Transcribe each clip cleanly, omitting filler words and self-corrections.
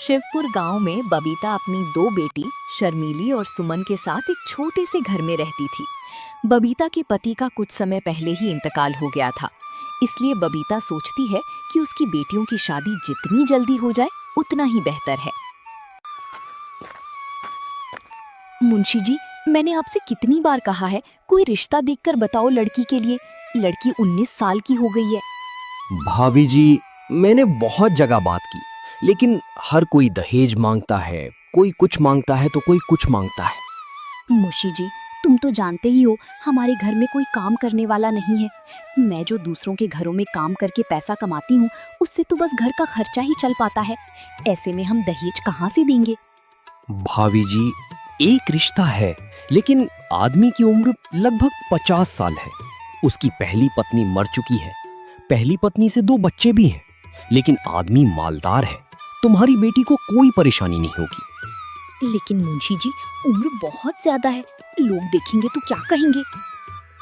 शिवपुर गांव में बबीता अपनी दो बेटी शर्मीली और सुमन के साथ एक छोटे से घर में रहती थी। बबीता के पति का कुछ समय पहले ही इंतकाल हो गया था, इसलिए बबीता सोचती है कि उसकी बेटियों की शादी जितनी जल्दी हो जाए उतना ही बेहतर है। मुंशी जी, मैंने आपसे कितनी बार कहा है कोई रिश्ता देखकर बताओ लड़की के लिए। लड़की 19 साल की हो गई है। भाभी जी, मैंने बहुत जगह बात की, लेकिन हर कोई दहेज मांगता है, कोई कुछ मांगता है तो कोई कुछ मांगता है। मुंशी जी, तुम तो जानते ही हो हमारे घर में कोई काम करने वाला नहीं है। मैं जो दूसरों के घरों में काम करके पैसा कमाती हूँ उससे तो बस घर का खर्चा ही चल पाता है। ऐसे में हम दहेज कहाँ से देंगे? भाभी जी, एक रिश्ता है, लेकिन आदमी की उम्र लगभग 50 साल है। उसकी पहली पत्नी मर चुकी है, पहली पत्नी से 2 बच्चे भी हैं, लेकिन आदमी मालदार है। तुम्हारी बेटी को कोई परेशानी नहीं होगी। लेकिन मुंशी जी, उम्र बहुत ज्यादा है, लोग देखेंगे तो क्या कहेंगे?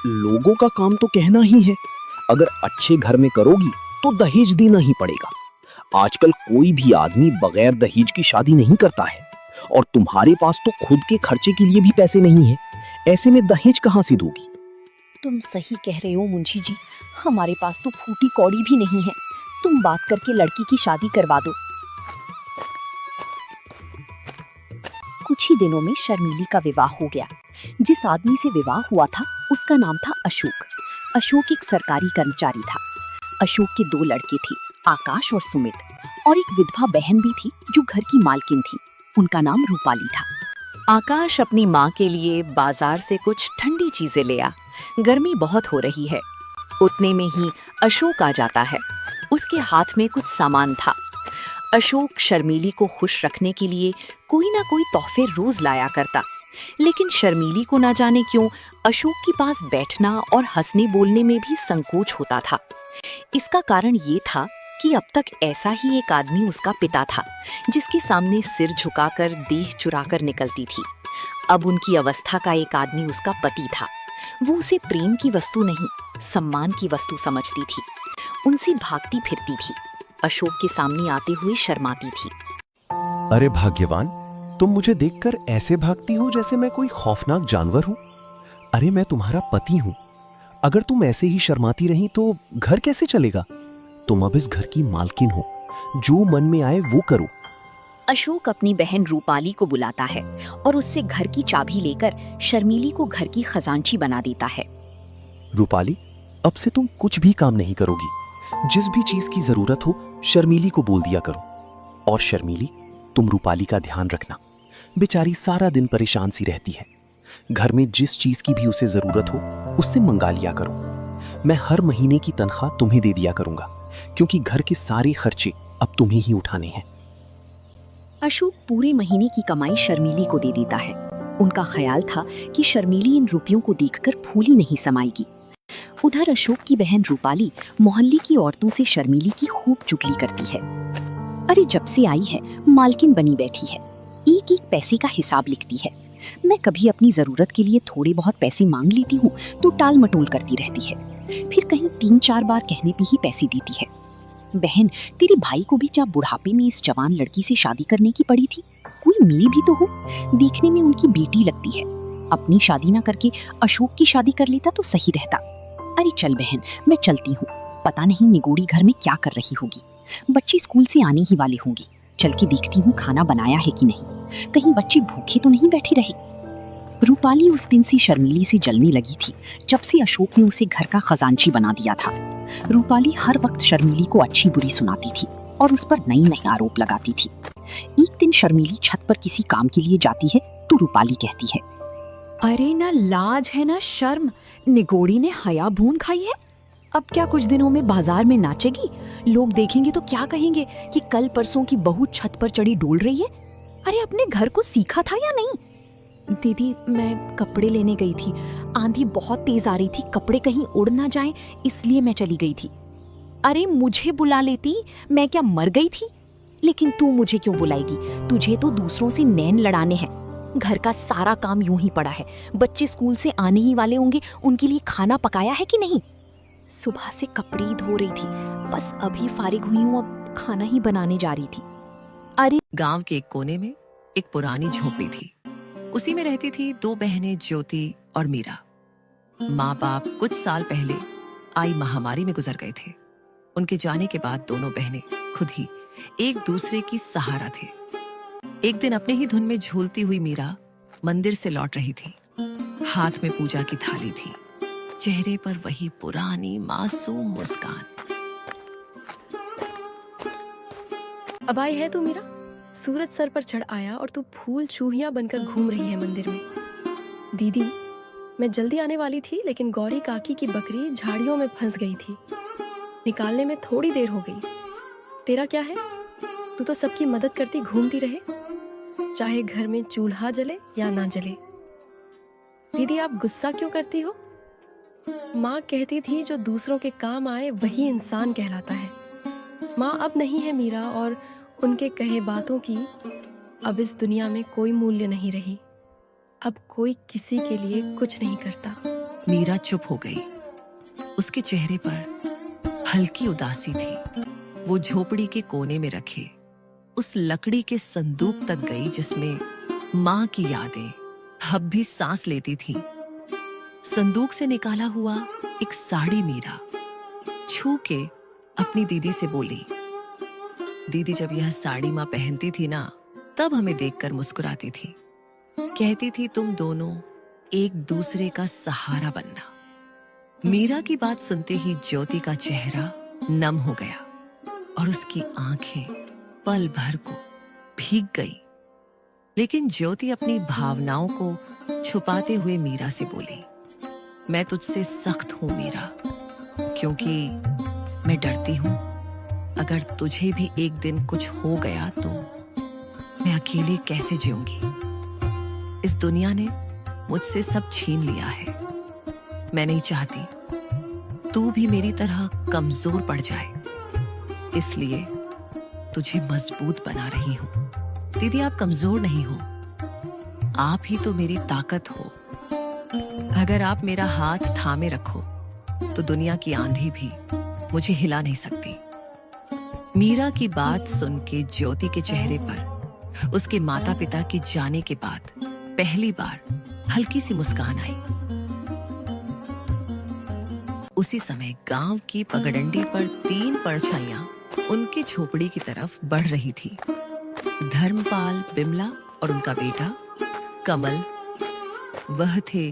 लोगों का काम तो कहना ही है। अगर अच्छे घर में करोगी तो दहेज देना ही पड़ेगा। आजकल कोई भी आदमी बगैर दहेज की शादी नहीं करता है, और तुम्हारे पास तो खुद के खर्चे के लिए भी पैसे नहीं है। ऐसे में दहेज कहाँ से दोगी? तुम सही कह रहे हो मुंशी जी, हमारे पास तो फूटी कौड़ी भी नहीं है। तुम बात करके लड़की की शादी करवा दो। कुछ ही दिनों में शर्मीली का विवाह हो गया। जिस आदमी से विवाह हुआ था उसका नाम था अशोक। अशोक एक सरकारी कर्मचारी था। अशोक के 2 लड़के थे, आकाश और सुमित, और एक विधवा बहन भी थी जो घर की मालकिन थी। उनका नाम रूपाली था। आकाश अपनी माँ के लिए बाजार से कुछ ठंडी चीजें ले आ। गर्मी बहुत हो रही है। उतने में ही अशोक आ जाता है। उसके हाथ में कुछ सामान था। अशोक शर्मीली को खुश रखने के लिए कोई ना कोई तोहफे रोज लाया करता, लेकिन शर्मीली को ना जाने क्यों अशोक के पास बैठना और हंसने बोलने में भी संकोच होता था। इसका कारण ये था कि अब तक ऐसा ही एक आदमी उसका पिता था, जिसके सामने सिर झुकाकर देह चुराकर निकलती थी। अब उनकी अवस्था का एक आदमी उसका पति था। वो उसे प्रेम की वस्तु नहीं, सम्मान की वस्तु समझती थी। उनसे भागती फिरती थी। अशोक के सामने आते हुए शर्माती थी। अरे भाग्यवान, तुम मुझे देखकर ऐसे भागती हो जैसे मैं कोई खौफनाक जानवर हूं। अरे मैं तुम्हारा पति हूं। अगर तुम ऐसे ही शर्माती रही तो घर कैसे चलेगा? तुम अब इस घर की मालकिन हो, जो मन में आए वो करो। अशोक अपनी बहन रूपाली को बुलाता है और उससे घर की चाबी लेकर शर्मीली को घर की खजांची बना देता है। रूपाली, अब से तुम कुछ भी काम नहीं करोगी। जिस भी चीज की जरूरत हो शर्मीली को बोल दिया करो। और शर्मीली, तुम रूपाली का ध्यान रखना। बेचारी सारा दिन परेशान सी रहती है। घर में जिस चीज की भी उसे जरूरत हो उससे मंगा लिया करो। मैं हर महीने की तनख्वाह तुम्हें दे दिया करूंगा, क्योंकि घर के सारे खर्चे अब तुम्हें ही उठाने हैं। अशोक पूरे महीने की कमाई शर्मीली को दे देता है। उनका ख्याल था कि शर्मीली इन रुपयों को देखकर फूली नहीं समाएगी। उधर अशोक की बहन रूपाली मोहल्ले की औरतों से शर्मीली की खूब चुगली करती है। अरे जब से आई है मालकिन बनी बैठी है, एक एक पैसे का हिसाब लिखती है। मैं कभी अपनी जरूरत के लिए थोड़े बहुत पैसे मांग लेती हूँ तो टाल मटोल करती रहती है, फिर कहीं 3-4 बार कहने पे ही पैसे देती है। बहन, तेरे भाई को भी जब बुढ़ापे में इस जवान लड़की से शादी करने की पड़ी थी, कोई मेल भी तो हो। देखने में उनकी बेटी लगती है। अपनी शादी ना करके अशोक की शादी कर लेता तो सही रहता। अरे चल बहन, मैं चलती हूँ। पता नहीं निगोड़ी घर में क्या कर रही होगी। बच्चे स्कूल से आने ही वाले होंगे। चल के देखती हूँ खाना बनाया है कि नहीं, कहीं बच्चे भूखे तो नहीं बैठे रहे। रूपाली उस दिन से शर्मीली से जलने लगी थी जब से अशोक ने उसे घर का खजांची बना दिया था। रूपाली हर वक्त शर्मीली को अच्छी बुरी सुनाती थी और उस पर नई नई आरोप लगाती थी। एक दिन शर्मीली छत पर किसी काम के लिए जाती है तो रूपाली कहती है, अरे ना लाज है ना शर्म, निगोड़ी ने हया भून खाई है। अब क्या कुछ दिनों में बाजार में नाचेगी? लोग देखेंगे तो क्या कहेंगे कि कल परसों की बहू छत पर चढ़ी डोल रही है। अरे अपने घर को सीखा था या नहीं? दीदी, मैं कपड़े लेने गई थी, आंधी बहुत तेज आ रही थी, कपड़े कहीं उड़ ना जाएं इसलिए मैं चली गई थी। अरे मुझे बुला लेती, मैं क्या मर गई थी? लेकिन तू मुझे क्यों बुलाएगी? तुझे तो दूसरों से नैन लड़ाने हैं। घर का सारा काम यूं ही पड़ा है। बच्चे स्कूल से आने ही वाले होंगे, उनके लिए खाना पकाया है कि नहीं? सुबह से कपड़े ही धो रही थी, बस अभी फारिग हुई हूँ, अब खाना ही बनाने जा रही थी। अरे गांव के एक कोने में एक पुरानी झोपड़ी थी। उसी में रहती थी दो बहनें, ज्योति और मीरा। माँ बाप कुछ साल पहले आई महामारी में गुजर गए थे। उनके जाने के बाद दोनों बहनें खुद ही एक दूसरे की सहारा थे। एक दिन अपने ही धुन में झूलती हुई मीरा मंदिर से लौट रही थी। हाथ में पूजा की थाली थी, चेहरे पर वही पुरानी मासूम मुस्कान। अब आई है तू मीरा? सूरज सर पर चढ़ आया और तू फूल चूहिया बनकर घूम रही है मंदिर में। दीदी, मैं जल्दी आने वाली थी लेकिन गौरी काकी की बकरी झाड़ियों में फंस गई थी। निकालने में थोड़ी देर हो गई। तेरा क्या है? तू तो सबकी मदद करती घूमती रहे, चाहे घर में चूल्हा जले या ना जले। दीदी, आप गुस्सा क्यों करती हो? माँ कहती थी जो दूसरों के काम आए वही इंसान कहलाता है। माँ अब नहीं है मीरा, और उनके कहे बातों की अब इस दुनिया में कोई मूल्य नहीं रही। अब कोई किसी के लिए कुछ नहीं करता। मीरा चुप हो गई। उसके चेहरे पर हल्की उदासी थी। वो झोपड़ी के कोने में रखे उस लकड़ी के संदूक तक गई जिसमें माँ की यादें अब भी सांस लेती थीं। संदूक से निकाला हुआ एक साड़ी मीरा छू के अपनी दीदी से बोली, दीदी, जब यह साड़ी माँ पहनती थी ना, तब हमें देखकर मुस्कुराती थी। कहती थी तुम दोनों एक दूसरे का सहारा बनना। मीरा की बात सुनते ही ज्योति का चेहरा नम हो गया और उसकी आंखें पल भर को भीग गई। लेकिन ज्योति अपनी भावनाओं को छुपाते हुए मीरा से बोली, मैं तुझसे सख्त हूं मीरा, क्योंकि मैं डरती हूं अगर तुझे भी एक दिन कुछ हो गया तो मैं अकेले कैसे जीऊंगी। इस दुनिया ने मुझसे सब छीन लिया है। मैं नहीं चाहती तू भी मेरी तरह कमजोर पड़ जाए, इसलिए तुझे मजबूत बना रही हूं। दीदी, आप कमजोर नहीं हो, आप ही तो मेरी ताकत हो। अगर आप मेरा हाथ थामे रखो तो दुनिया की आंधी भी मुझे हिला नहीं सकती। मीरा की बात सुन के ज्योति के चेहरे पर उसके माता पिता के जाने के बाद पहली बार हल्की सी मुस्कान आई। उसी समय गांव की पगडंडी पर 3 परछाइयां उनकी झोपड़ी की तरफ बढ़ रही थी। धर्मपाल, बिमला और उनका बेटा कमल, वह थे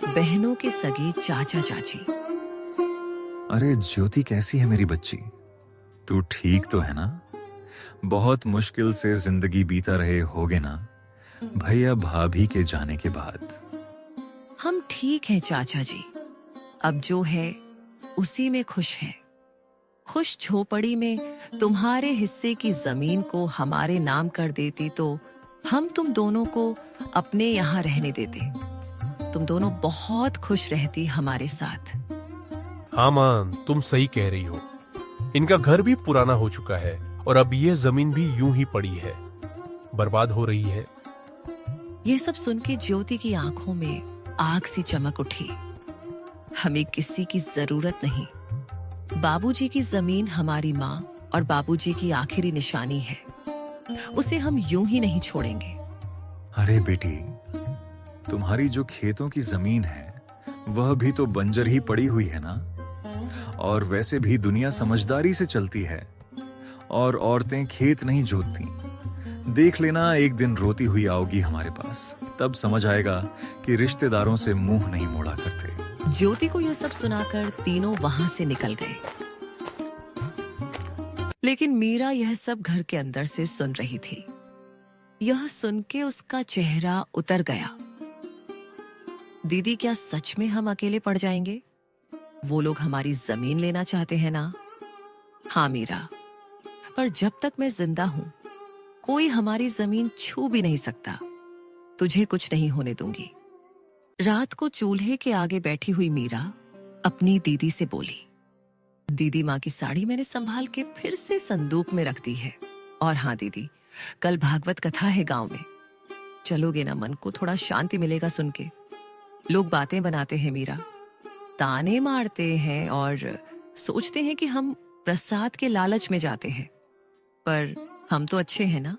बहनों के सगे चाचा चाची। अरे ज्योति, कैसी है मेरी बच्ची? तू ठीक तो है ना? बहुत मुश्किल से जिंदगी बीता रहे होगे ना भैया भाभी के जाने के बाद? हम ठीक हैं चाचा जी, अब जो है उसी में खुश हैं। खुश झोपड़ी में तुम्हारे हिस्से की जमीन को हमारे नाम कर देती तो हम तुम दोनों को अपने यहाँ रहने देते। तुम दोनों बहुत खुश रहती हमारे साथ। हाँ मां, तुम सही कह रही हो। इनका घर भी पुराना हो चुका है और अब ये जमीन भी यूं ही पड़ी है, बर्बाद हो रही है। ये सब सुन के ज्योति की आंखों में आग सी चमक उठी। हमें किसी की जरूरत नहीं। बाबूजी की जमीन हमारी माँ और बाबूजी की आखिरी निशानी है, उसे हम यूं ही नहीं छोड़ेंगे। अरे बेटी, तुम्हारी जो खेतों की जमीन है वह भी तो बंजर ही पड़ी हुई है ना। और वैसे भी दुनिया समझदारी से चलती है और औरतें खेत नहीं जोतती। देख लेना, एक दिन रोती हुई आओगी हमारे पास, तब समझ आएगा कि रिश्तेदारों से मुंह नहीं मोड़ा करते। ज्योति को यह सब सुनाकर तीनों वहां से निकल गए। लेकिन मीरा यह सब घर के अंदर से सुन रही थी। यह सुन के उसका चेहरा उतर गया। दीदी, क्या सच में हम अकेले पड़ जाएंगे? वो लोग हमारी जमीन लेना चाहते हैं ना? हाँ मीरा, पर जब तक मैं जिंदा हूं कोई हमारी जमीन छू भी नहीं सकता। तुझे कुछ नहीं होने दूंगी। रात को चूल्हे के आगे बैठी हुई मीरा अपनी दीदी से बोली, दीदी, माँ की साड़ी मैंने संभाल के फिर से संदूक में रख दी है। और हाँ दीदी, कल भागवत कथा है गांव में, चलोगे ना? मन को थोड़ा शांति मिलेगा सुन के। लोग बातें बनाते हैं मीरा, ताने मारते हैं और सोचते हैं कि हम प्रसाद के लालच में जाते हैं, पर हम तो अच्छे हैं ना।